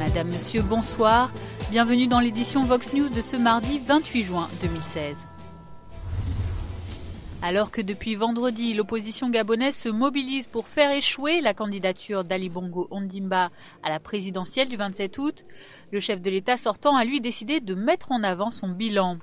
Madame, Monsieur, bonsoir. Bienvenue dans l'édition Vox News de ce mardi 28 juin 2016. Alors que depuis vendredi, l'opposition gabonaise se mobilise pour faire échouer la candidature d'Ali Bongo Ondimba à la présidentielle du 27 août, le chef de l'État sortant a lui décidé de mettre en avant son bilan.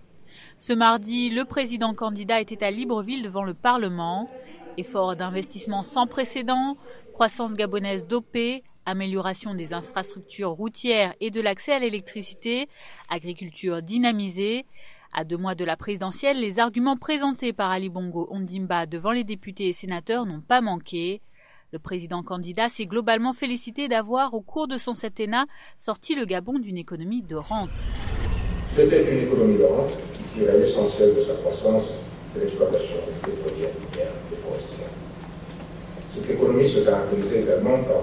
Ce mardi, le président candidat était à Libreville devant le Parlement. Effort d'investissement sans précédent, croissance gabonaise dopée, amélioration des infrastructures routières et de l'accès à l'électricité, agriculture dynamisée. À 2 mois de la présidentielle, les arguments présentés par Ali Bongo Ondimba devant les députés et sénateurs n'ont pas manqué. Le président candidat s'est globalement félicité d'avoir, au cours de son septennat, sorti le Gabon d'une économie de rente. C'était une économie de rente qui tirait l'essentiel de sa croissance de l'exploitation pétrolière, minière et forestière. Cette économie se caractérisait également par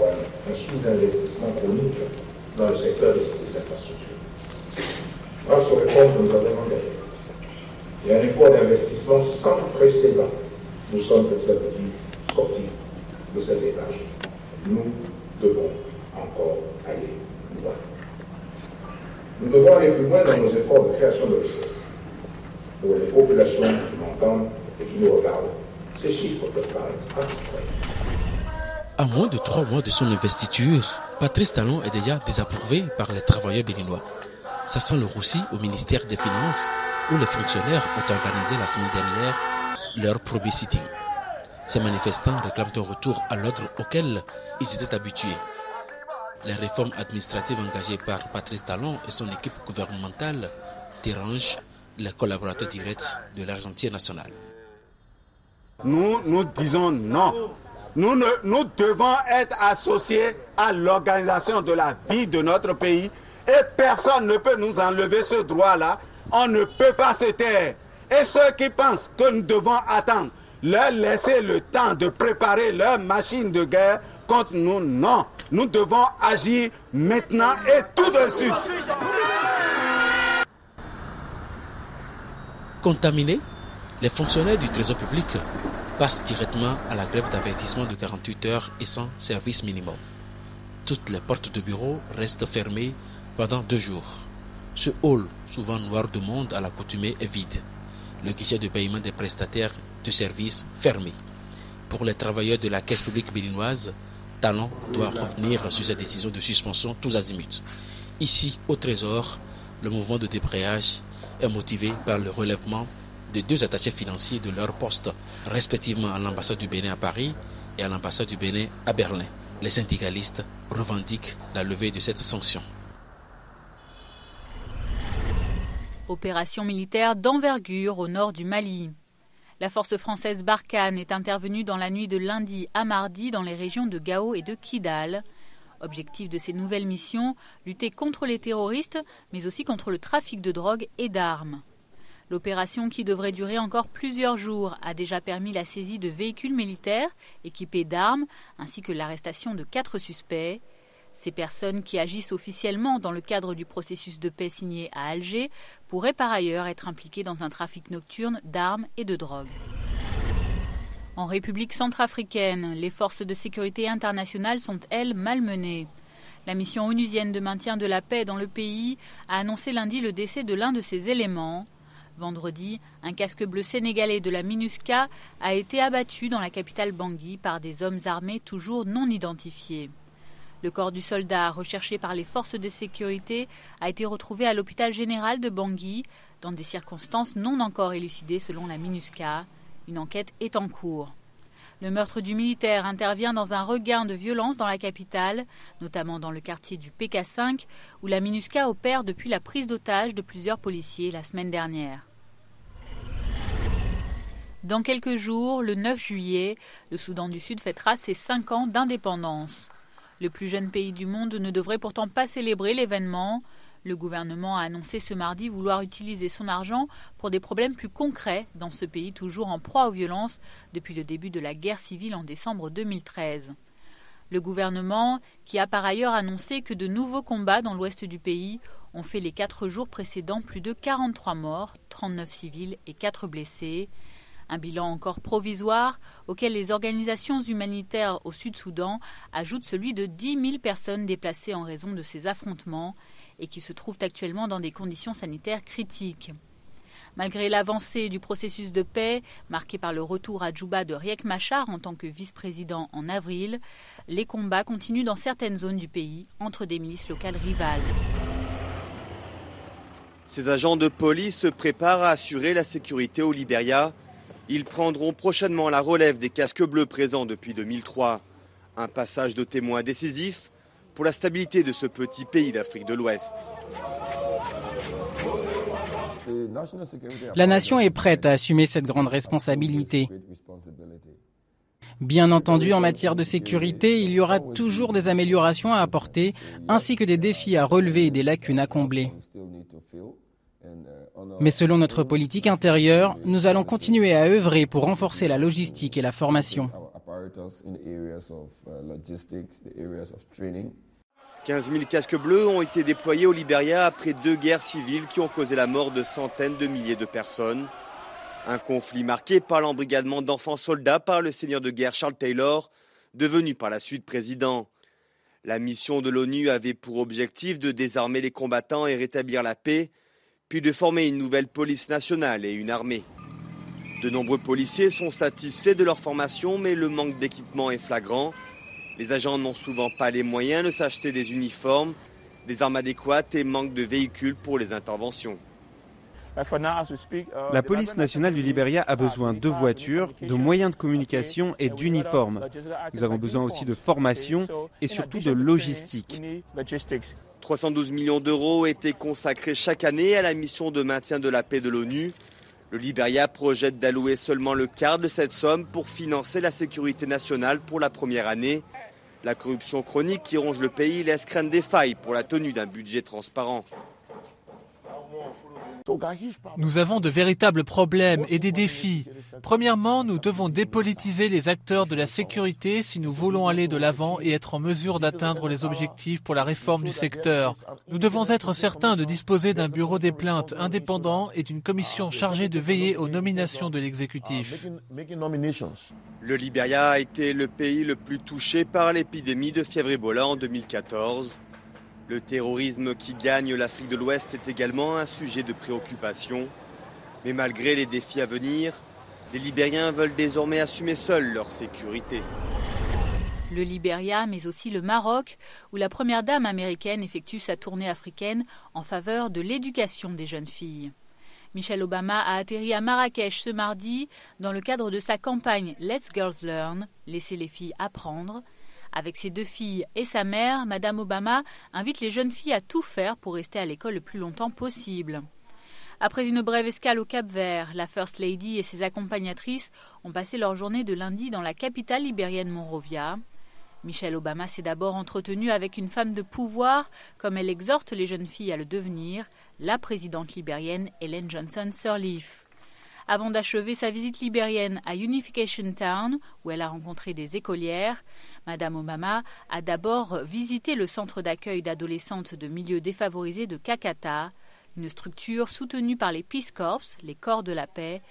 un sous-investissement chronique dans le secteur des infrastructures. Grâce aux réformes que nous avons engagées et un effort d'investissement sans précédent, nous sommes petit à petit sortis de cet état. Nous devons encore aller plus loin. Nous devons aller plus loin dans nos efforts de création de richesses. Pour les populations qui m'entendent et qui nous regardent, ces chiffres peuvent paraître abstraits. À moins de 3 mois de son investiture, Patrice Talon est déjà désapprouvé par les travailleurs béninois. Ça sent le roussi au ministère des Finances, où les fonctionnaires ont organisé la semaine dernière leur probé-sitting. Ces manifestants réclament un retour à l'ordre auquel ils étaient habitués. Les réformes administratives engagées par Patrice Talon et son équipe gouvernementale dérangent les collaborateurs directs de l'Argentie nationale. Nous disons non. Nous devons être associés à l'organisation de la vie de notre pays et personne ne peut nous enlever ce droit-là. On ne peut pas se taire. Et ceux qui pensent que nous devons attendre, leur laisser le temps de préparer leur machine de guerre contre nous, non. Nous devons agir maintenant et tout de suite. Contaminés, les fonctionnaires du Trésor public passent directement à la grève d'avertissement de 48 heures et sans service minimum. Toutes les portes de bureau restent fermées pendant 2 jours. Ce hall, souvent noir de monde à l'accoutumée, est vide. Le guichet de paiement des prestataires de services fermé. Pour les travailleurs de la caisse publique béninoise, Talon doit revenir sur sa décision de suspension tous azimuts. Ici, au Trésor, le mouvement de débrayage est motivé par le relèvement de 2 attachés financiers de leur poste, respectivement à l'ambassade du Bénin à Paris et à l'ambassade du Bénin à Berlin. Les syndicalistes revendiquent la levée de cette sanction. Opération militaire d'envergure au nord du Mali. La force française Barkhane est intervenue dans la nuit de lundi à mardi dans les régions de Gao et de Kidal. Objectif de ces nouvelles missions, lutter contre les terroristes, mais aussi contre le trafic de drogue et d'armes. L'opération, qui devrait durer encore plusieurs jours, a déjà permis la saisie de véhicules militaires équipés d'armes, ainsi que l'arrestation de 4 suspects. Ces personnes, qui agissent officiellement dans le cadre du processus de paix signé à Alger, pourraient par ailleurs être impliquées dans un trafic nocturne d'armes et de drogue. En République centrafricaine, les forces de sécurité internationales sont, elles, malmenées. La mission onusienne de maintien de la paix dans le pays a annoncé lundi le décès de l'un de ses éléments. Vendredi, un casque bleu sénégalais de la MINUSCA a été abattu dans la capitale Bangui par des hommes armés toujours non identifiés. Le corps du soldat, recherché par les forces de sécurité, a été retrouvé à l'hôpital général de Bangui, dans des circonstances non encore élucidées selon la MINUSCA. Une enquête est en cours. Le meurtre du militaire intervient dans un regain de violence dans la capitale, notamment dans le quartier du PK5, où la MINUSCA opère depuis la prise d'otage de plusieurs policiers la semaine dernière. Dans quelques jours, le 9 juillet, le Soudan du Sud fêtera ses 5 ans d'indépendance. Le plus jeune pays du monde ne devrait pourtant pas célébrer l'événement. Le gouvernement a annoncé ce mardi vouloir utiliser son argent pour des problèmes plus concrets dans ce pays toujours en proie aux violences depuis le début de la guerre civile en décembre 2013. Le gouvernement, qui a par ailleurs annoncé que de nouveaux combats dans l'ouest du pays ont fait les 4 jours précédents plus de 43 morts, 39 civils et 4 blessés. Un bilan encore provisoire auquel les organisations humanitaires au Sud-Soudan ajoutent celui de 10 000 personnes déplacées en raison de ces affrontements et qui se trouvent actuellement dans des conditions sanitaires critiques. Malgré l'avancée du processus de paix, marqué par le retour à Djouba de Riek Machar en tant que vice-président en avril, les combats continuent dans certaines zones du pays entre des milices locales rivales. Ces agents de police se préparent à assurer la sécurité au Libéria. Ils prendront prochainement la relève des casques bleus présents depuis 2003. Un passage de témoin décisif pour la stabilité de ce petit pays d'Afrique de l'Ouest. La nation est prête à assumer cette grande responsabilité. Bien entendu, en matière de sécurité, il y aura toujours des améliorations à apporter, ainsi que des défis à relever et des lacunes à combler. Mais selon notre politique intérieure, nous allons continuer à œuvrer pour renforcer la logistique et la formation. 15 000 casques bleus ont été déployés au Libéria après 2 guerres civiles qui ont causé la mort de centaines de milliers de personnes. Un conflit marqué par l'embrigadement d'enfants soldats par le seigneur de guerre Charles Taylor, devenu par la suite président. La mission de l'ONU avait pour objectif de désarmer les combattants et rétablir la paix, puis de former une nouvelle police nationale et une armée. De nombreux policiers sont satisfaits de leur formation, mais le manque d'équipement est flagrant. Les agents n'ont souvent pas les moyens de s'acheter des uniformes, des armes adéquates et manquent de véhicules pour les interventions. La police nationale du Libéria a besoin de voitures, de moyens de communication et d'uniformes. Nous avons besoin aussi de formation et surtout de logistique. 312 millions d'euros étaient consacrés chaque année à la mission de maintien de la paix de l'ONU. Le Libéria projette d'allouer seulement le quart de cette somme pour financer la sécurité nationale pour la première année. La corruption chronique qui ronge le pays laisse craindre des failles pour la tenue d'un budget transparent. Nous avons de véritables problèmes et des défis. Premièrement, nous devons dépolitiser les acteurs de la sécurité si nous voulons aller de l'avant et être en mesure d'atteindre les objectifs pour la réforme du secteur. Nous devons être certains de disposer d'un bureau des plaintes indépendant et d'une commission chargée de veiller aux nominations de l'exécutif. Le Libéria a été le pays le plus touché par l'épidémie de fièvre Ebola en 2014. Le terrorisme qui gagne l'Afrique de l'Ouest est également un sujet de préoccupation. Mais malgré les défis à venir, les Libériens veulent désormais assumer seuls leur sécurité. Le Libéria, mais aussi le Maroc, où la première dame américaine effectue sa tournée africaine en faveur de l'éducation des jeunes filles. Michelle Obama a atterri à Marrakech ce mardi dans le cadre de sa campagne Let's Girls Learn, laisser les filles apprendre. Avec ses 2 filles et sa mère, Madame Obama invite les jeunes filles à tout faire pour rester à l'école le plus longtemps possible. Après une brève escale au Cap-Vert, la First Lady et ses accompagnatrices ont passé leur journée de lundi dans la capitale libérienne Monrovia. Michelle Obama s'est d'abord entretenue avec une femme de pouvoir, comme elle exhorte les jeunes filles à le devenir, la présidente libérienne Ellen Johnson Sirleaf. Avant d'achever sa visite libérienne à Unification Town, où elle a rencontré des écolières, Madame Obama a d'abord visité le centre d'accueil d'adolescentes de milieux défavorisés de Kakata, une structure soutenue par les Peace Corps, les corps de la paix,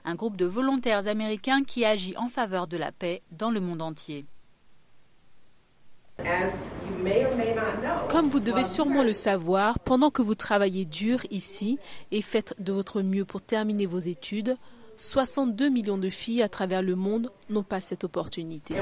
un groupe de volontaires américains qui agit en faveur de la paix dans le monde entier. Comme vous devez sûrement le savoir, pendant que vous travaillez dur ici et faites de votre mieux pour terminer vos études, 62 millions de filles à travers le monde n'ont pas cette opportunité.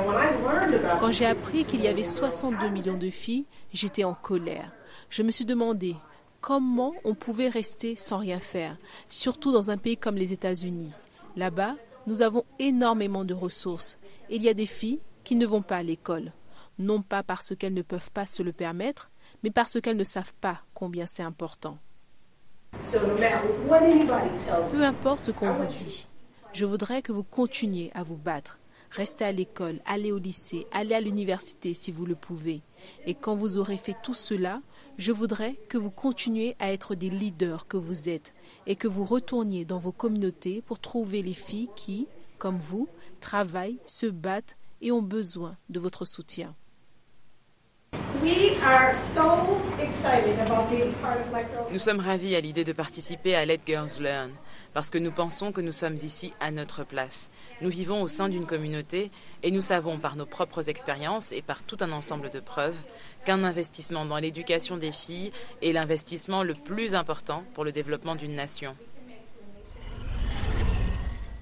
Quand j'ai appris qu'il y avait 62 millions de filles, j'étais en colère. Je me suis demandé comment on pouvait rester sans rien faire, surtout dans un pays comme les États-Unis. Là-bas, nous avons énormément de ressources. Il y a des filles qui ne vont pas à l'école. Non pas parce qu'elles ne peuvent pas se le permettre, mais parce qu'elles ne savent pas combien c'est important. Peu importe ce qu'on vous dit, je voudrais que vous continuiez à vous battre. Restez à l'école, allez au lycée, allez à l'université si vous le pouvez. Et quand vous aurez fait tout cela, je voudrais que vous continuiez à être des leaders que vous êtes et que vous retourniez dans vos communautés pour trouver les filles qui, comme vous, travaillent, se battent et ont besoin de votre soutien. Nous sommes ravis à l'idée de participer à Let Girls Learn. parce que nous pensons que nous sommes ici à notre place. Nous vivons au sein d'une communauté et nous savons par nos propres expériences et par tout un ensemble de preuves qu'un investissement dans l'éducation des filles est l'investissement le plus important pour le développement d'une nation.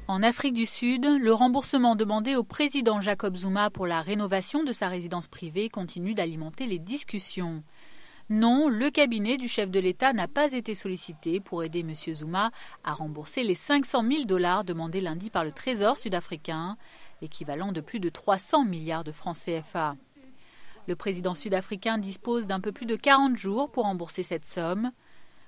En Afrique du Sud, le remboursement demandé au président Jacob Zuma pour la rénovation de sa résidence privée continue d'alimenter les discussions. Non, le cabinet du chef de l'État n'a pas été sollicité pour aider M. Zuma à rembourser les $500 000 demandés lundi par le Trésor sud-africain, l'équivalent de plus de 300 milliards de francs CFA. Le président sud-africain dispose d'un peu plus de 40 jours pour rembourser cette somme.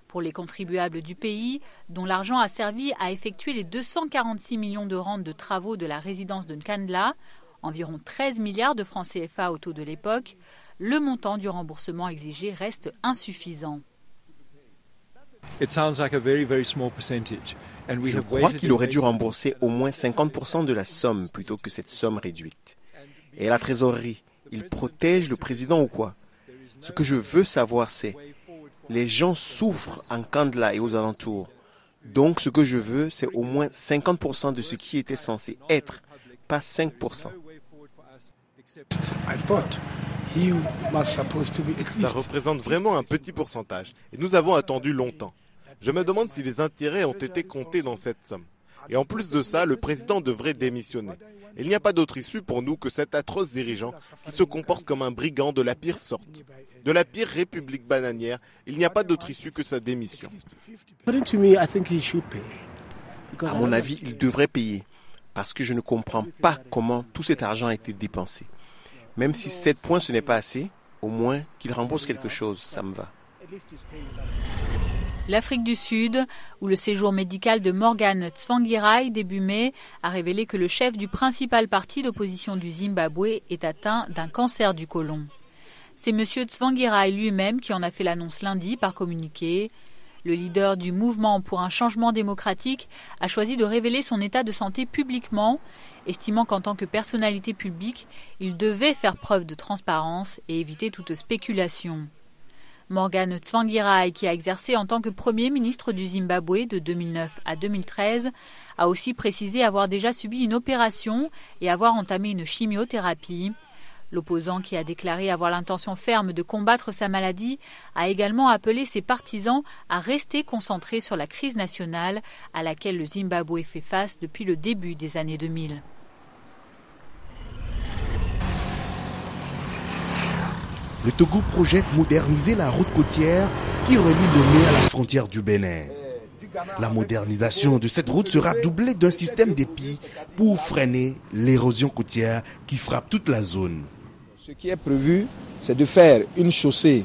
Pour les contribuables du pays, dont l'argent a servi à effectuer les 246 millions de rentes de travaux de la résidence de Nkandla, environ 13 milliards de francs CFA au taux de l'époque, le montant du remboursement exigé reste insuffisant. Je crois qu'il aurait dû rembourser au moins 50% de la somme plutôt que cette somme réduite. Et la trésorerie, il protège le président ou quoi? Ce que je veux savoir, c'est les gens souffrent en Nkandla et aux alentours. Donc ce que je veux, c'est au moins 50% de ce qui était censé être, pas 5%. Ça représente vraiment un petit pourcentage. Et nous avons attendu longtemps. Je me demande si les intérêts ont été comptés dans cette somme. Et en plus de ça, le président devrait démissionner. Il n'y a pas d'autre issue pour nous que cet atroce dirigeant qui se comporte comme un brigand de la pire sorte. De la pire république bananière, il n'y a pas d'autre issue que sa démission. À mon avis, il devrait payer. Parce que je ne comprends pas comment tout cet argent a été dépensé. Même si 7 points ce n'est pas assez, au moins qu'il rembourse quelque chose, ça me va. L'Afrique du Sud, où le séjour médical de Morgan Tsvangirai début mai a révélé que le chef du principal parti d'opposition du Zimbabwe est atteint d'un cancer du côlon. C'est M. Tsvangirai lui-même qui en a fait l'annonce lundi par communiqué. Le leader du mouvement pour un changement démocratique a choisi de révéler son état de santé publiquement, estimant qu'en tant que personnalité publique, il devait faire preuve de transparence et éviter toute spéculation. Morgan Tsvangirai, qui a exercé en tant que Premier ministre du Zimbabwe de 2009 à 2013, a aussi précisé avoir déjà subi une opération et avoir entamé une chimiothérapie. L'opposant, qui a déclaré avoir l'intention ferme de combattre sa maladie, a également appelé ses partisans à rester concentrés sur la crise nationale à laquelle le Zimbabwe fait face depuis le début des années 2000. Le Togo projette moderniser la route côtière qui relie Lomé à la frontière du Bénin. La modernisation de cette route sera doublée d'un système d'épis pour freiner l'érosion côtière qui frappe toute la zone. Ce qui est prévu, c'est de faire une chaussée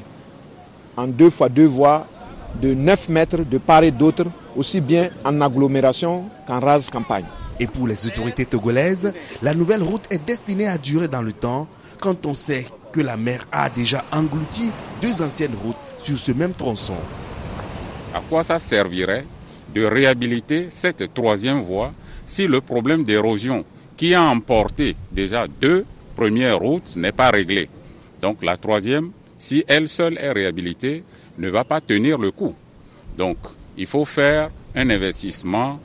en 2x2 voies de 9 mètres de part et d'autre, aussi bien en agglomération qu'en rase campagne. Et pour les autorités togolaises, la nouvelle route est destinée à durer dans le temps quand on sait que la mer a déjà englouti 2 anciennes routes sur ce même tronçon. À quoi ça servirait de réhabiliter cette 3e voie si le problème d'érosion qui a emporté déjà 2 premières routes n'est pas réglé? Donc la 3e, si elle seule est réhabilitée, ne va pas tenir le coup. Donc il faut faire un investissement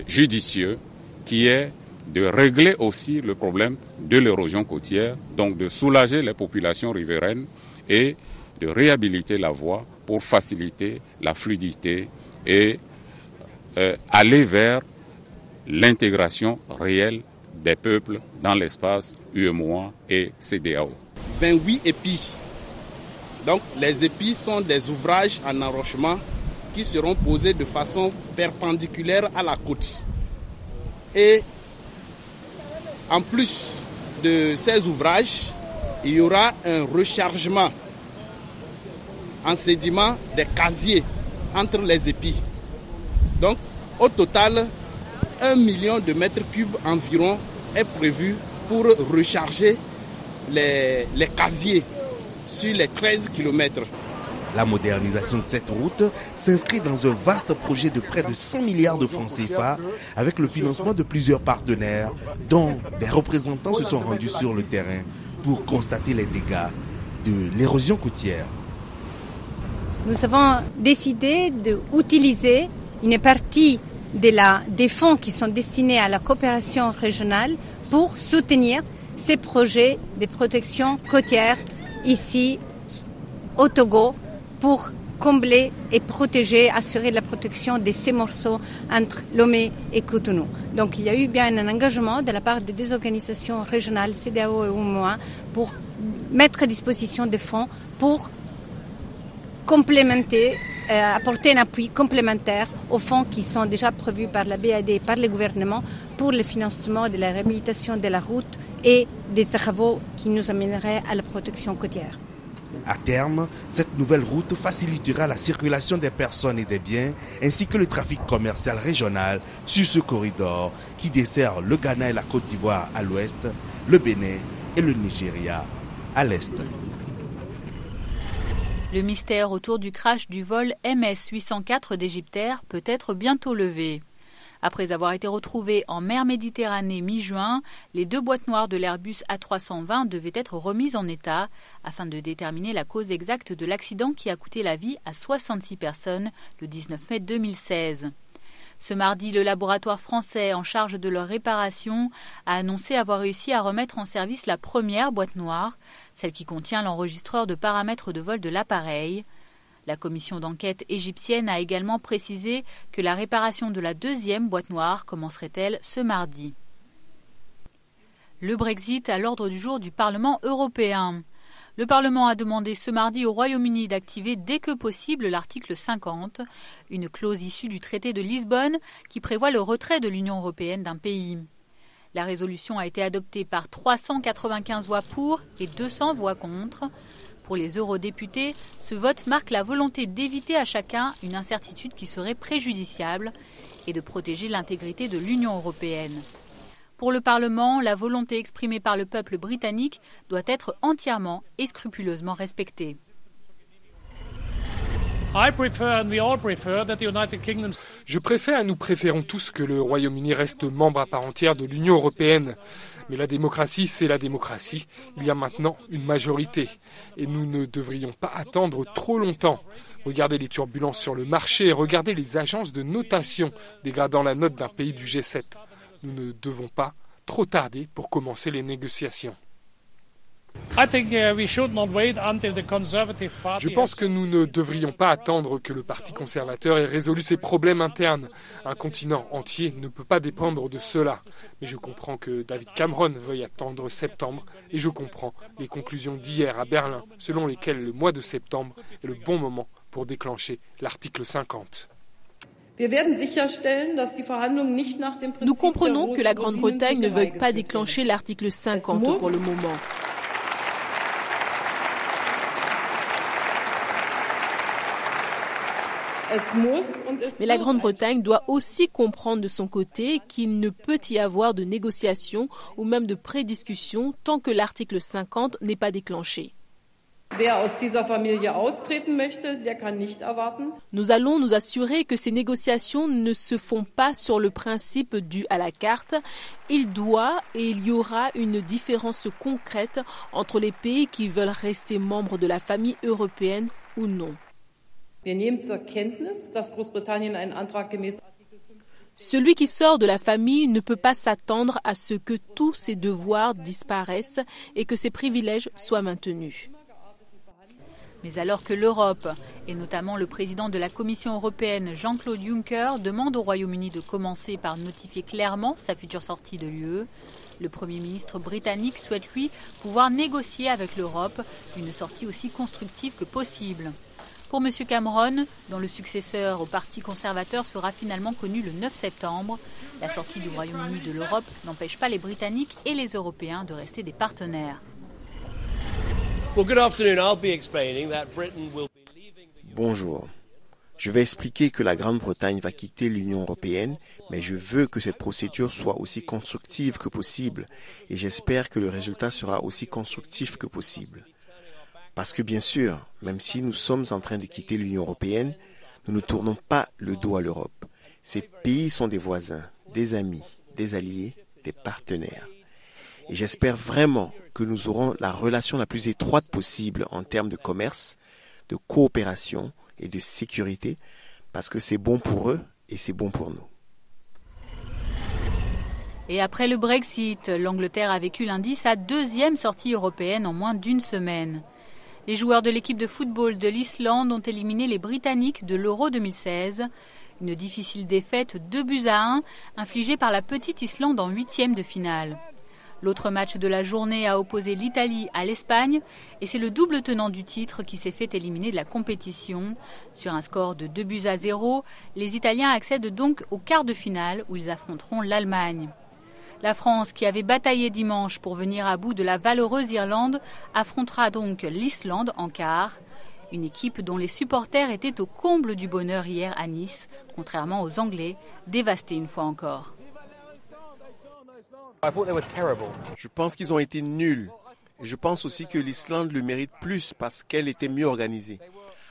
judicieux qui est de régler aussi le problème de l'érosion côtière, donc de soulager les populations riveraines et de réhabiliter la voie pour faciliter la fluidité et aller vers l'intégration réelle des peuples dans l'espace UEMOA et CEDEAO. 28 épis. Donc les épis sont des ouvrages en enrochement qui seront posés de façon perpendiculaire à la côte. Et en plus de ces ouvrages, il y aura un rechargement en sédiment des casiers entre les épis. Donc, au total, 1 million de mètres cubes environ est prévu pour recharger les casiers sur les 13 kilomètres. La modernisation de cette route s'inscrit dans un vaste projet de près de 100 milliards de francs CFA avec le financement de plusieurs partenaires dont des représentants se sont rendus sur le terrain pour constater les dégâts de l'érosion côtière. Nous avons décidé d'utiliser une partie des fonds qui sont destinés à la coopération régionale pour soutenir ces projets de protection côtière ici au Togo pour combler et protéger, assurer la protection de ces morceaux entre Lomé et Cotonou. Donc il y a eu bien un engagement de la part des deux organisations régionales, CEDEAO et UEMOA, pour mettre à disposition des fonds pour complémenter, apporter un appui complémentaire aux fonds qui sont déjà prévus par la BAD et par le gouvernement pour le financement de la réhabilitation de la route et des travaux qui nous amèneraient à la protection côtière. À terme, cette nouvelle route facilitera la circulation des personnes et des biens ainsi que le trafic commercial régional sur ce corridor qui dessert le Ghana et la Côte d'Ivoire à l'ouest, le Bénin et le Nigeria à l'est. Le mystère autour du crash du vol MS-804 d'Égyptair peut être bientôt levé. Après avoir été retrouvés en mer Méditerranée mi-juin, les 2 boîtes noires de l'Airbus A320 devaient être remises en état afin de déterminer la cause exacte de l'accident qui a coûté la vie à 66 personnes le 19 mai 2016. Ce mardi, le laboratoire français en charge de leur réparation a annoncé avoir réussi à remettre en service la première boîte noire, celle qui contient l'enregistreur de paramètres de vol de l'appareil. La commission d'enquête égyptienne a également précisé que la réparation de la 2e boîte noire commencerait-elle ce mardi. Le Brexit à l'ordre du jour du Parlement européen. Le Parlement a demandé ce mardi au Royaume-Uni d'activer dès que possible l'article 50, une clause issue du traité de Lisbonne qui prévoit le retrait de l'Union européenne d'un pays. La résolution a été adoptée par 395 voix pour et 200 voix contre. Pour les eurodéputés, ce vote marque la volonté d'éviter à chacun une incertitude qui serait préjudiciable et de protéger l'intégrité de l'Union européenne. Pour le Parlement, la volonté exprimée par le peuple britannique doit être entièrement et scrupuleusement respectée. Je préfère et nous préférons tous que le Royaume-Uni reste membre à part entière de l'Union européenne. Mais la démocratie, c'est la démocratie. Il y a maintenant une majorité. Et nous ne devrions pas attendre trop longtemps. Regardez les turbulences sur le marché, regardez les agences de notation dégradant la note d'un pays du G7. Nous ne devons pas trop tarder pour commencer les négociations. Je pense que nous ne devrions pas attendre que le Parti conservateur ait résolu ses problèmes internes. Un continent entier ne peut pas dépendre de cela. Mais je comprends que David Cameron veuille attendre septembre et je comprends les conclusions d'hier à Berlin selon lesquelles le mois de septembre est le bon moment pour déclencher l'article 50. Nous comprenons que la Grande-Bretagne ne veuille pas déclencher l'article 50 pour le moment. Mais la Grande-Bretagne doit aussi comprendre de son côté qu'il ne peut y avoir de négociations ou même de prédiscussion tant que l'article 50 n'est pas déclenché. Nous allons nous assurer que ces négociations ne se font pas sur le principe du à la carte. Il y aura une différence concrète entre les pays qui veulent rester membres de la famille européenne ou non. Celui qui sort de la famille ne peut pas s'attendre à ce que tous ses devoirs disparaissent et que ses privilèges soient maintenus. Mais alors que l'Europe, et notamment le président de la Commission européenne Jean-Claude Juncker, demande au Royaume-Uni de commencer par notifier clairement sa future sortie de l'UE, le Premier ministre britannique souhaite, lui, pouvoir négocier avec l'Europe une sortie aussi constructive que possible. Pour M. Cameron, dont le successeur au Parti conservateur sera finalement connu le 9 septembre, la sortie du Royaume-Uni de l'Europe n'empêche pas les Britanniques et les Européens de rester des partenaires. Bonjour. Je vais expliquer que la Grande-Bretagne va quitter l'Union européenne, mais je veux que cette procédure soit aussi constructive que possible et j'espère que le résultat sera aussi constructif que possible. Parce que bien sûr, même si nous sommes en train de quitter l'Union européenne, nous ne tournons pas le dos à l'Europe. Ces pays sont des voisins, des amis, des alliés, des partenaires. Et j'espère vraiment que nous aurons la relation la plus étroite possible en termes de commerce, de coopération et de sécurité, parce que c'est bon pour eux et c'est bon pour nous. Et après le Brexit, l'Angleterre a vécu lundi sa deuxième sortie européenne en moins d'une semaine. Les joueurs de l'équipe de football de l'Islande ont éliminé les Britanniques de l'Euro 2016. Une difficile défaite 2-1 infligée par la petite Islande en 8e de finale. L'autre match de la journée a opposé l'Italie à l'Espagne et c'est le double tenant du titre qui s'est fait éliminer de la compétition. Sur un score de 2-0, les Italiens accèdent donc au quart de finale où ils affronteront l'Allemagne. La France, qui avait bataillé dimanche pour venir à bout de la valeureuse Irlande, affrontera donc l'Islande en quart. Une équipe dont les supporters étaient au comble du bonheur hier à Nice, contrairement aux Anglais, dévastés une fois encore. Je pense qu'ils ont été nuls. Et je pense aussi que l'Islande le mérite plus parce qu'elle était mieux organisée.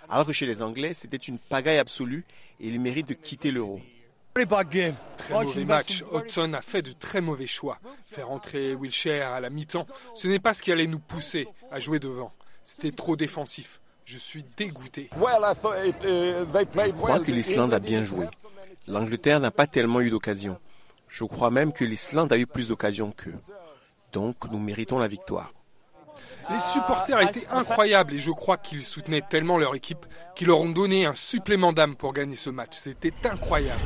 Alors que chez les Anglais, c'était une pagaille absolue et ils méritent de quitter l'Euro. Très mauvais match. Hodgson a fait de très mauvais choix. Faire entrer Wilshere à la mi-temps, ce n'est pas ce qui allait nous pousser à jouer devant. C'était trop défensif. Je suis dégoûté. Je crois que l'Islande a bien joué. L'Angleterre n'a pas tellement eu d'occasion. Je crois même que l'Islande a eu plus d'occasions qu'eux. Donc nous méritons la victoire. Les supporters étaient incroyables et je crois qu'ils soutenaient tellement leur équipe qu'ils leur ont donné un supplément d'âme pour gagner ce match. C'était incroyable.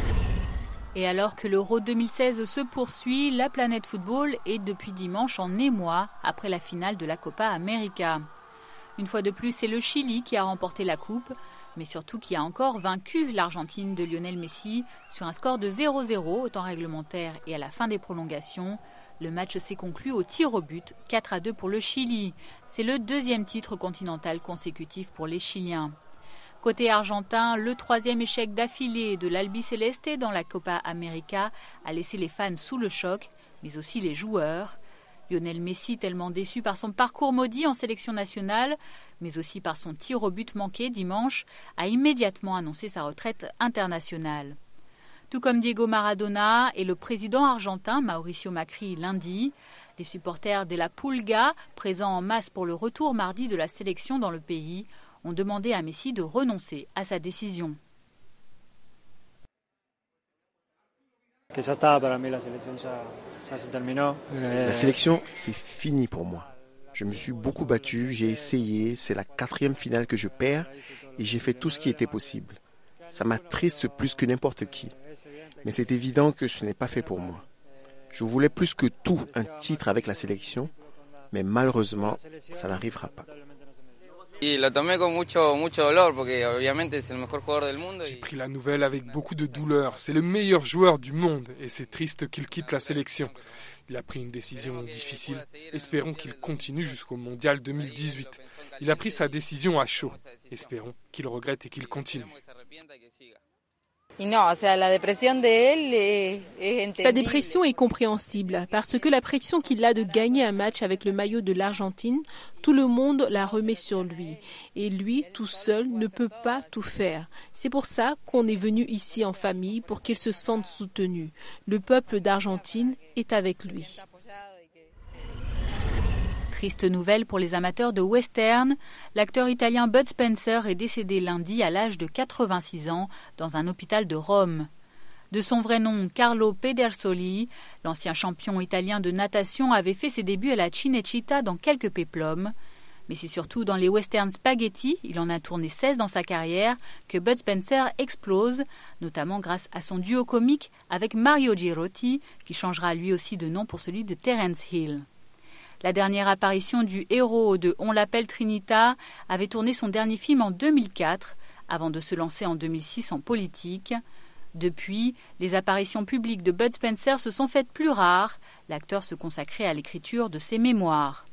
Et alors que l'Euro 2016 se poursuit, la planète football est depuis dimanche en émoi après la finale de la Copa América. Une fois de plus, c'est le Chili qui a remporté la coupe, mais surtout qui a encore vaincu l'Argentine de Lionel Messi sur un score de 0-0 au temps réglementaire et à la fin des prolongations. Le match s'est conclu au tir au but, 4-2 pour le Chili. C'est le deuxième titre continental consécutif pour les Chiliens. Côté argentin, le troisième échec d'affilée de l'Albiceleste dans la Copa América a laissé les fans sous le choc, mais aussi les joueurs. Lionel Messi, tellement déçu par son parcours maudit en sélection nationale, mais aussi par son tir au but manqué dimanche, a immédiatement annoncé sa retraite internationale. Tout comme Diego Maradona et le président argentin Mauricio Macri lundi, les supporters de la Pulga, présents en masse pour le retour mardi de la sélection dans le pays, ont demandé à Messi de renoncer à sa décision. La sélection, c'est fini pour moi. Je me suis beaucoup battu, j'ai essayé, c'est la 4e finale que je perds et j'ai fait tout ce qui était possible. Ça m'attriste plus que n'importe qui. Mais c'est évident que ce n'est pas fait pour moi. Je voulais plus que tout un titre avec la sélection, mais malheureusement, ça n'arrivera pas. J'ai pris la nouvelle avec beaucoup de douleur. C'est le meilleur joueur du monde et c'est triste qu'il quitte la sélection. Il a pris une décision difficile. Espérons qu'il continue jusqu'au Mondial 2018. Il a pris sa décision à chaud. Espérons qu'il regrette et qu'il continue. Sa dépression est compréhensible parce que la pression qu'il a de gagner un match avec le maillot de l'Argentine, tout le monde la remet sur lui. Et lui, tout seul, ne peut pas tout faire. C'est pour ça qu'on est venu ici en famille pour qu'il se sente soutenu. Le peuple d'Argentine est avec lui. Triste nouvelle pour les amateurs de western, l'acteur italien Bud Spencer est décédé lundi à l'âge de 86 ans dans un hôpital de Rome. De son vrai nom, Carlo Pedersoli, l'ancien champion italien de natation avait fait ses débuts à la Cinecittà dans quelques péplums. Mais c'est surtout dans les westerns spaghetti, il en a tourné 16 dans sa carrière, que Bud Spencer explose, notamment grâce à son duo comique avec Mario Girotti, qui changera lui aussi de nom pour celui de Terence Hill. La dernière apparition du héros de On l'appelle Trinita avait tourné son dernier film en 2004, avant de se lancer en 2006 en politique. Depuis, les apparitions publiques de Bud Spencer se sont faites plus rares, l'acteur se consacrait à l'écriture de ses mémoires.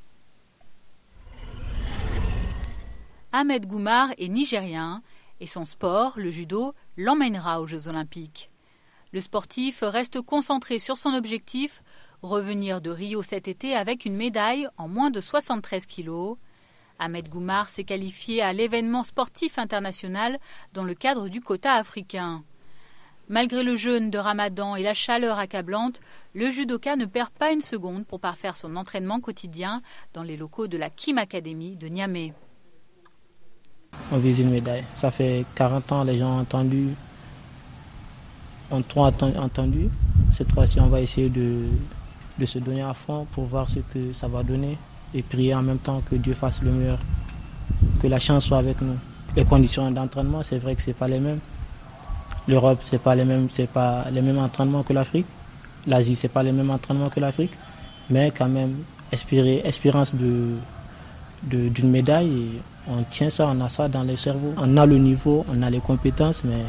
Ahmed Goumar est nigérien et son sport, le judo, l'emmènera aux Jeux Olympiques. Le sportif reste concentré sur son objectif, revenir de Rio cet été avec une médaille en moins de 73 kilos. Ahmed Goumar s'est qualifié à l'événement sportif international dans le cadre du quota africain. Malgré le jeûne de Ramadan et la chaleur accablante, le judoka ne perd pas une seconde pour parfaire son entraînement quotidien dans les locaux de la Kim Academy de Niamey. On vise une médaille. Ça fait 40 ans, les gens ont trop entendu. Cette fois-ci, on va essayer de se donner à fond pour voir ce que ça va donner et prier en même temps que Dieu fasse le meilleur, que la chance soit avec nous. Les conditions d'entraînement, c'est vrai que c'est pas les mêmes. L'Europe, c'est pas les mêmes entraînements que l'Afrique. L'Asie, c'est pas les mêmes entraînements que l'Afrique. Mais quand même, espérance d'une médaille, et on tient ça, on a ça dans les cerveaux. On a le niveau, on a les compétences, mais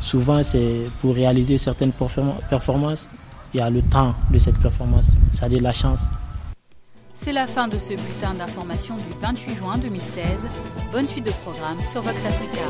souvent c'est pour réaliser certaines performances, il y a le temps de cette performance, c'est-à-dire la chance. C'est la fin de ce bulletin d'information du 28 juin 2016. Bonne suite de programme sur Vox Africa.